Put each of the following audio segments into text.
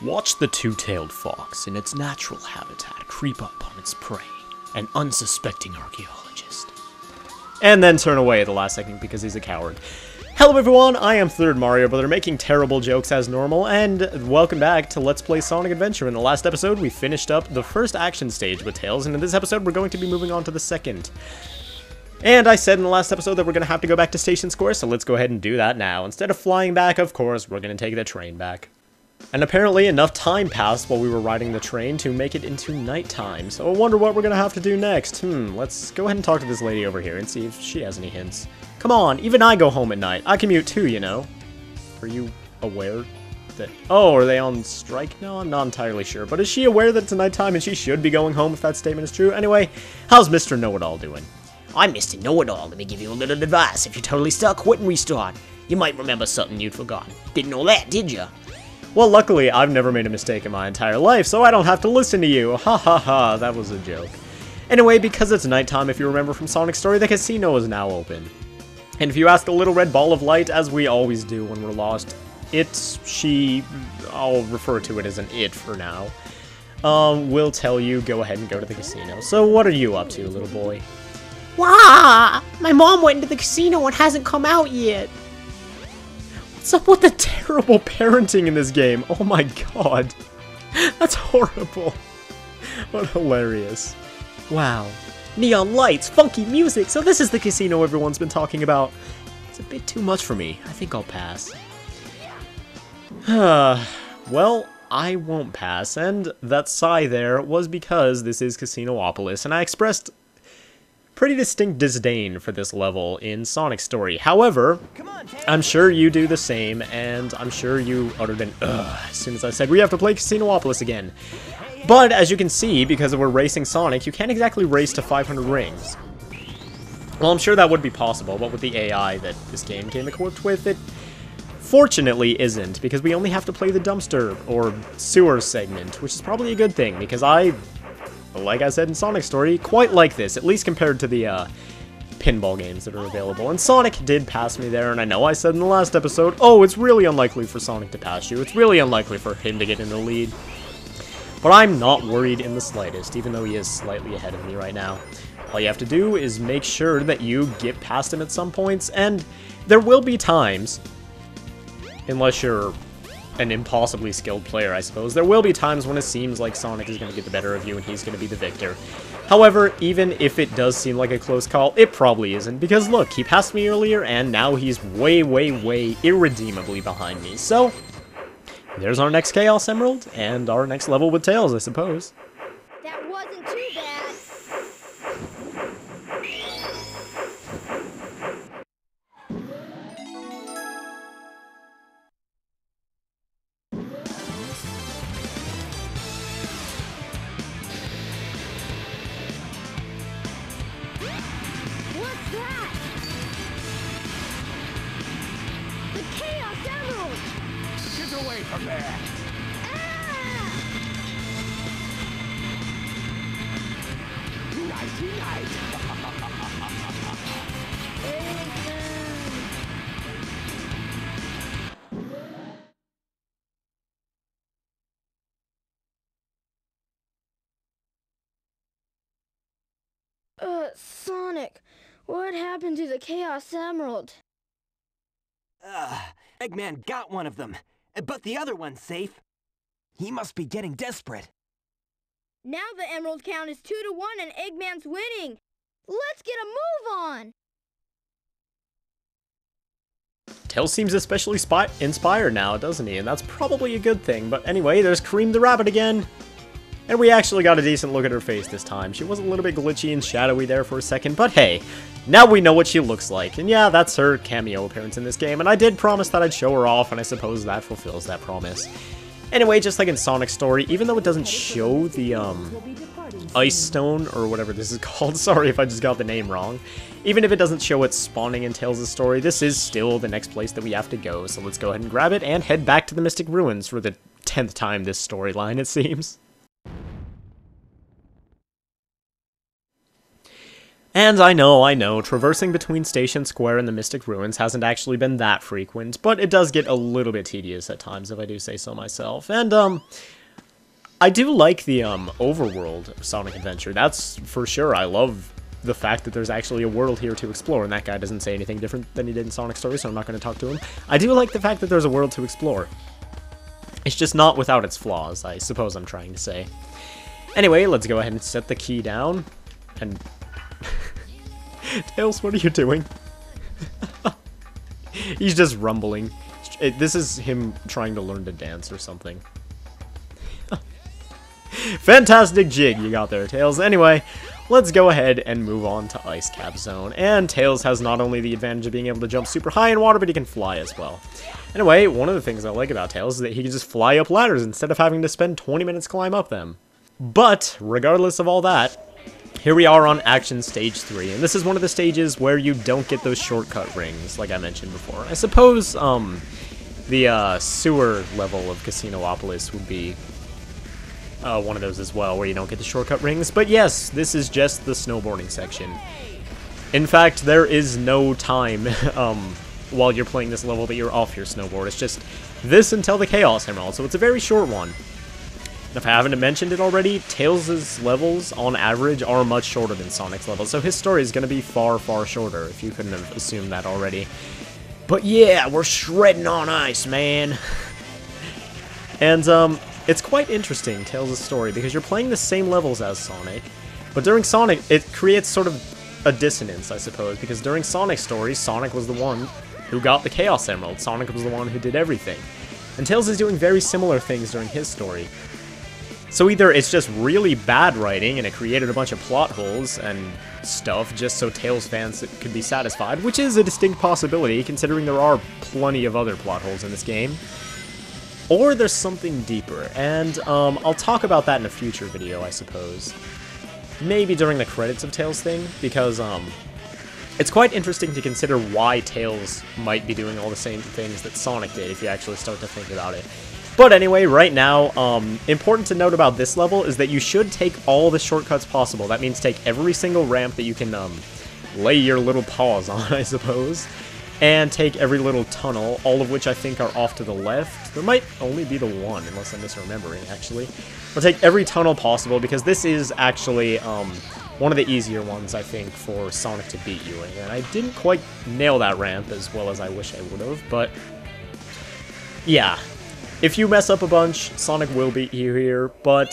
Watch the two-tailed fox in its natural habitat creep up on its prey, an unsuspecting archaeologist. And then turn away at the last second because he's a coward. Hello everyone, I am Third Mario Brother, making terrible jokes as normal, and welcome back to Let's Play Sonic Adventure. In the last episode, we finished up the first action stage with Tails, and in this episode, we're going to be moving on to the second. And I said in the last episode that we're going to have to go back to Station Square, so let's go ahead and do that now. Instead of flying back, of course, we're going to take the train back. And apparently enough time passed while we were riding the train to make it into nighttime, so I wonder what we're going to have to do next. Let's go ahead and talk to this lady over here and see if she has any hints. Come on, even I go home at night. I commute too, you know. Are you aware that... Oh, are they on strike? No, I'm not entirely sure. But is she aware that it's nighttime and she should be going home if that statement is true? Anyway, how's Mr. Know-It-All doing? I'm Mr. Know-It-All. Let me give you a little advice. If you're totally stuck, quit and restart. You might remember something you'd forgotten. Didn't know that, did ya? Well, luckily, I've never made a mistake in my entire life, so I don't have to listen to you. Ha ha ha, that was a joke. Anyway, because it's nighttime, if you remember from Sonic's story, the casino is now open. And if you ask the little red ball of light, as we always do when we're lost, I'll refer to it as an it for now, will tell you go ahead and go to the casino. So what are you up to, little boy? Wah! My mom went into the casino and hasn't come out yet. What's up with the terrible parenting in this game? Oh my god. That's horrible. What hilarious. Wow. Neon lights, funky music, so this is the casino everyone's been talking about. It's a bit too much for me. I think I'll pass. Well, I won't pass, and that sigh there was because this is Casinopolis, and I expressed pretty distinct disdain for this level in Sonic's story. However, I'm sure you do the same, and I'm sure you uttered an ugh as soon as I said we have to play Casinopolis again. But, as you can see, because we're racing Sonic, you can't exactly race to 500 rings. Well, I'm sure that would be possible, but with the AI that this game came equipped with, it fortunately isn't, because we only have to play the dumpster, or sewer segment, which is probably a good thing, because like I said in Sonic's story, quite like this, at least compared to the pinball games that are available. And Sonic did pass me there, and I know I said in the last episode, oh, it's really unlikely for Sonic to pass you. It's really unlikely for him to get in the lead. But I'm not worried in the slightest, even though he is slightly ahead of me right now. All you have to do is make sure that you get past him at some points, and there will be times, unless you're an impossibly skilled player, I suppose, there will be times when it seems like Sonic is going to get the better of you and he's going to be the victor. However, even if it does seem like a close call, it probably isn't, because look, he passed me earlier, and now he's way, way, way irredeemably behind me. So, there's our next Chaos Emerald, and our next level with Tails, I suppose. That wasn't too bad. What's that? The Chaos Emerald! Get away from there! Nighty night! Sonic, what happened to the Chaos Emerald? Eggman got one of them, but the other one's safe. He must be getting desperate. Now the Emerald count is 2-1 and Eggman's winning. Let's get a move on. Tails seems especially inspired now, doesn't he? And that's probably a good thing. But anyway, there's Cream the Rabbit again. And we actually got a decent look at her face this time. She was a little bit glitchy and shadowy there for a second, but hey, now we know what she looks like. And yeah, that's her cameo appearance in this game, and I did promise that I'd show her off, and I suppose that fulfills that promise. Anyway, just like in Sonic's story, even though it doesn't show the, Ice Stone, or whatever this is called, sorry if I just got the name wrong, even if it doesn't show it spawning in Tails' story, this is still the next place that we have to go, so let's go ahead and grab it and head back to the Mystic Ruins for the 10th time this storyline, it seems. And I know, traversing between Station Square and the Mystic Ruins hasn't actually been that frequent, but it does get a little bit tedious at times, if I do say so myself. And, I do like the, overworld of Sonic Adventure, that's for sure. I love the fact that there's actually a world here to explore, and that guy doesn't say anything different than he did in Sonic Story, so I'm not going to talk to him. I do like the fact that there's a world to explore. It's just not without its flaws, I suppose I'm trying to say. Anyway, let's go ahead and set the key down, and... Tails, what are you doing? He's just rumbling. This is him trying to learn to dance or something. Fantastic jig you got there, Tails. Anyway, let's go ahead and move on to Ice Cap Zone. And Tails has not only the advantage of being able to jump super high in water, but he can fly as well. Anyway, one of the things I like about Tails is that he can just fly up ladders instead of having to spend 20 minutes climb up them. But, regardless of all that, here we are on Action Stage 3, and this is one of the stages where you don't get those shortcut rings, like I mentioned before. I suppose, the, sewer level of Casinopolis would be one of those as well, where you don't get the shortcut rings. But yes, this is just the snowboarding section. In fact, there is no time, while you're playing this level that you're off your snowboard. It's just this until the Chaos Emerald, so it's a very short one. And if I haven't mentioned it already, Tails' levels, on average, are much shorter than Sonic's levels, so his story is going to be far, far shorter, if you couldn't have assumed that already. But yeah, we're shredding on ice, man! And, it's quite interesting, Tails' story, because you're playing the same levels as Sonic, but during Sonic, it creates sort of a dissonance, I suppose, because during Sonic's story, Sonic was the one who got the Chaos Emerald, Sonic was the one who did everything. And Tails is doing very similar things during his story. So either it's just really bad writing, and it created a bunch of plot holes and stuff just so Tails fans could be satisfied, which is a distinct possibility, considering there are plenty of other plot holes in this game. Or there's something deeper, and I'll talk about that in a future video, I suppose. Maybe during the credits of Tails thing, because it's quite interesting to consider why Tails might be doing all the same things that Sonic did, if you actually start to think about it. But anyway, right now, important to note about this level is that you should take all the shortcuts possible. That means take every single ramp that you can lay your little paws on, I suppose. And take every little tunnel, all of which I think are off to the left. There might only be the one, unless I'm misremembering, actually. But take every tunnel possible, because this is actually one of the easier ones, I think, for Sonic to beat you in. And I didn't quite nail that ramp as well as I wish I would have, but yeah. If you mess up a bunch, Sonic will beat you here, but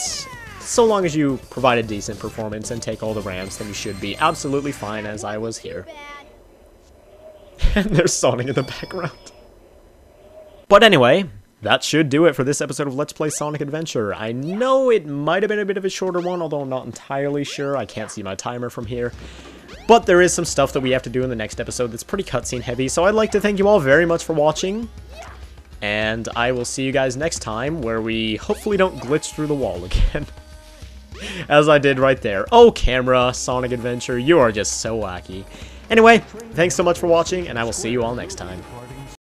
so long as you provide a decent performance and take all the ramps, then you should be absolutely fine, as I was here. And there's Sonic in the background. But anyway, that should do it for this episode of Let's Play Sonic Adventure. I know it might have been a bit of a shorter one, although I'm not entirely sure. I can't see my timer from here. But there is some stuff that we have to do in the next episode that's pretty cutscene heavy, so I'd like to thank you all very much for watching. And I will see you guys next time, where we hopefully don't glitch through the wall again. As I did right there. Oh, camera, Sonic Adventure, you are just so wacky. Anyway, thanks so much for watching, and I will see you all next time.